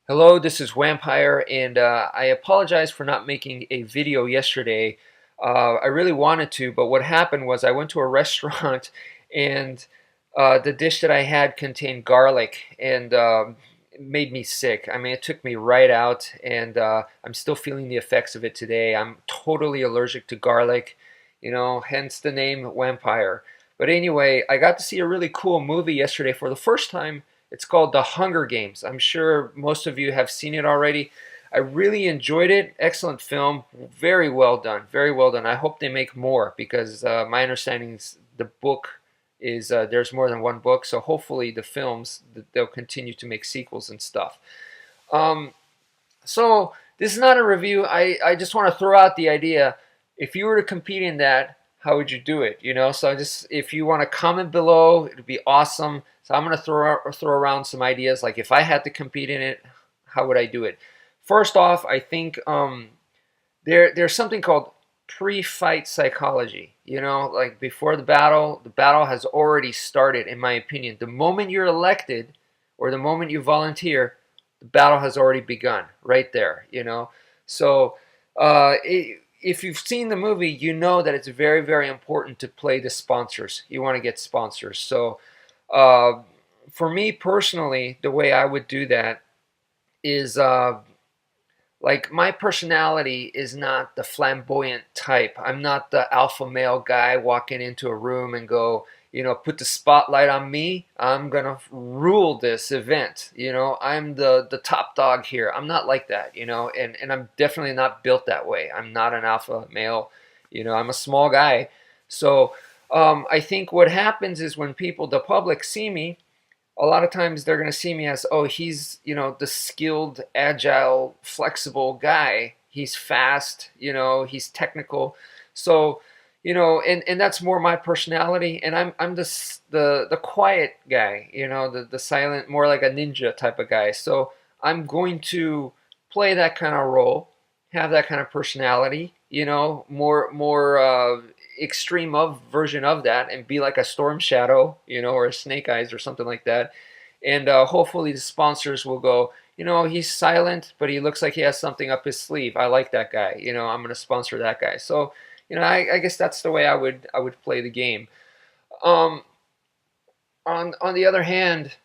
Hello, this is wmpyr, and I apologize for not making a video yesterday. I really wanted to, but what happened was I went to a restaurant and the dish that I had contained garlic and it made me sick. I mean, it took me right out, and I'm still feeling the effects of it today. I'm totally allergic to garlic, hence the name Vampire. But anyway, I got to see a really cool movie yesterday for the first time. It's called The Hunger Games. I'm sure most of you have seen it already. I really enjoyed it. Excellent film. Very well done. Very well done. I hope they make more because my understanding is the book is there's more than one book. So hopefully the films they'll continue to make sequels and stuff. Um, so this is not a review. I just want to throw out the idea. If you were to compete in that, how would you do it? So just if you want to comment below, it'd be awesome. So I'm gonna throw around some ideas. Like if I had to compete in it, how would I do it? First off, I think there's something called pre-fight psychology. Like before the battle has already started. In my opinion, the moment you're elected or the moment you volunteer, the battle has already begun right there. So if you've seen the movie, you know that it's very, very important to play the sponsors. You want to get sponsors. So uh, for me personally, the way I would do that is like my personality is not the flamboyant type. I'm not the alpha male guy walking into a room and go, put the spotlight on me. I'm gonna rule this event. I'm the top dog here. I'm not like that. And I'm definitely not built that way. I'm not an alpha male. I'm a small guy. So I think what happens is when the public see me, a lot of times they're going to see me as, oh, he's, the skilled, agile, flexible guy. He's fast, he's technical. So, and that's more my personality. And I'm the quiet guy, the silent, more like a ninja type of guy. So I'm going to play that kind of role, have that kind of personality, more extreme of version of that, and be like a Storm Shadow, or a Snake Eyes or something like that. And hopefully the sponsors will go, he's silent, but he looks like he has something up his sleeve. I like that guy. I'm going to sponsor that guy. So, I guess that's the way I would play the game. Um, on the other hand,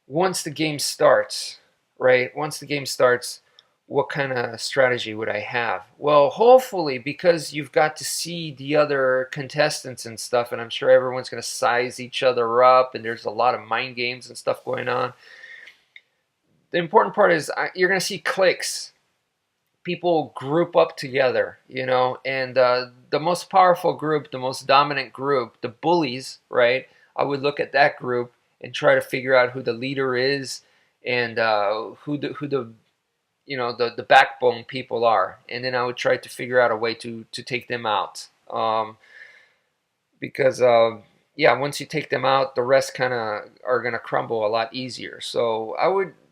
once the game starts, right? Once the game starts, what kind of strategy would I have? Well, hopefully, because you've got to see the other contestants and stuff, and I'm sure everyone's going to size each other up, and there's a lot of mind games and stuff going on. The important part is you're going to see cliques. People group up together, and the most powerful group, the most dominant group, the bullies, right? I would look at that group and try to figure out who the leader is and who the the backbone people are, and then I would try to figure out a way to take them out. Because yeah, once you take them out, the rest kind of are gonna crumble a lot easier. So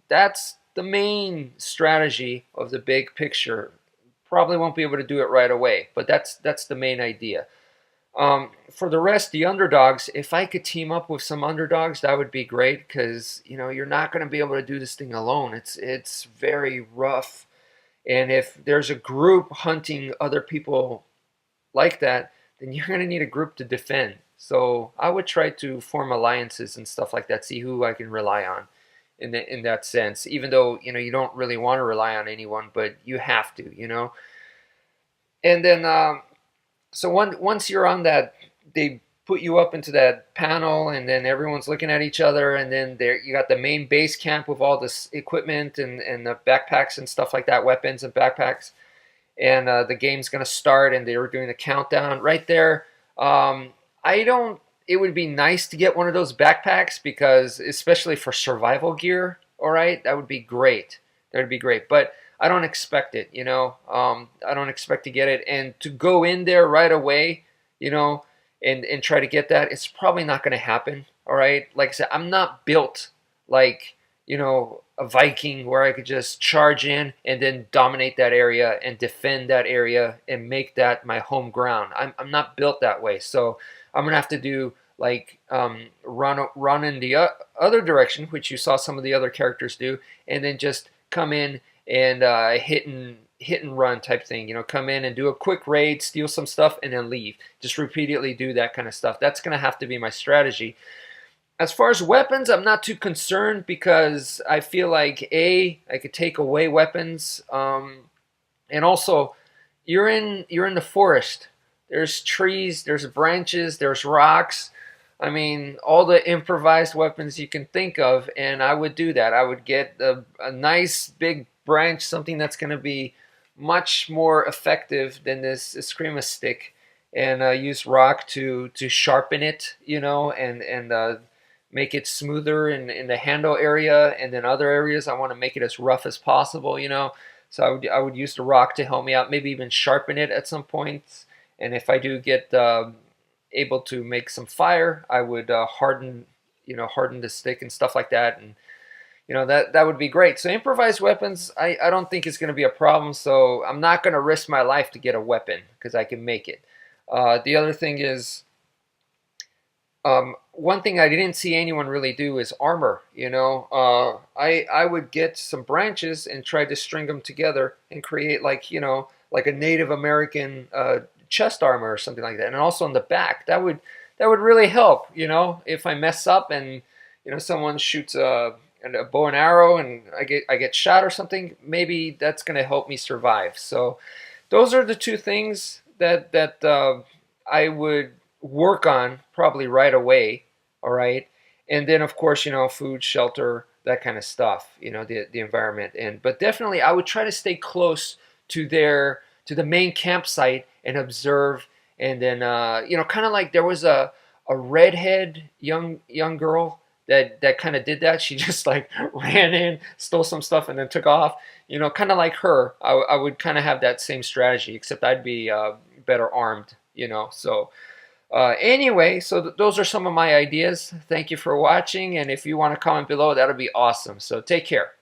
that's the main strategy of the big picture. Probably won't be able to do it right away, but that's the main idea. For the rest, the underdogs, if I could team up with some underdogs, that would be great because, you're not going to be able to do this thing alone. It's very rough. And if there's a group hunting other people like that, then you're going to need a group to defend. So I would try to form alliances and stuff like that, see who I can rely on in that sense, even though, you don't really want to rely on anyone, but you have to. And then so once you're on that, they put you up into that panel, and then everyone's looking at each other, and then there you got the main base camp with all this equipment and the backpacks and stuff like that, weapons and backpacks, and the game's gonna start, and they were doing the countdown right there. I don't. It would be nice to get one of those backpacks because, especially for survival gear, all right, that would be great. That would be great, but I don't expect it, I don't expect to get it. And to go in there right away, and try to get that, it's probably not going to happen, all right? Like I said, I'm not built like, a Viking where I could just charge in and then dominate that area and defend that area and make that my home ground. I'm not built that way. So I'm going to have to do like run in the other direction, which you saw some of the other characters do, and then just come in and hit and run type thing. You know, come in and do a quick raid, steal some stuff, and then leave. Just repeatedly do that kind of stuff. That's going to have to be my strategy. As far as weapons, I'm not too concerned because I feel like I could take away weapons, and also you're in the forest. There's trees, there's branches, there's rocks. I mean, all the improvised weapons you can think of, and I would do that. I would get a nice big branch, something that's going to be much more effective than this Eskrima stick, and use rock to sharpen it, you know, and make it smoother in the handle area, and then other areas I want to make it as rough as possible, you know. So I would use the rock to help me out, maybe even sharpen it at some points. And if I do get able to make some fire, I would harden the stick and stuff like that, and that would be great. So improvised weapons, I don't think is going to be a problem. So I'm not going to risk my life to get a weapon because I can make it. The other thing is, one thing I didn't see anyone really do is armor. I would get some branches and try to string them together and create like a Native American chest armor or something like that, and also on the back. That would really help. If I mess up and someone shoots a bow and arrow and I get shot or something, maybe that's going to help me survive. So those are the two things that I would work on probably right away. All right. And then of course, food, shelter, that kind of stuff, the environment. But definitely I would try to stay close to the main campsite and observe. And then kind of like there was a redhead young girl that kind of did that. She just like ran in, stole some stuff, and then took off. Kind of like her. I would kind of have that same strategy, except I'd be better armed. So anyway, so those are some of my ideas. Thank you for watching, and if you want to comment below, that'll be awesome. So take care.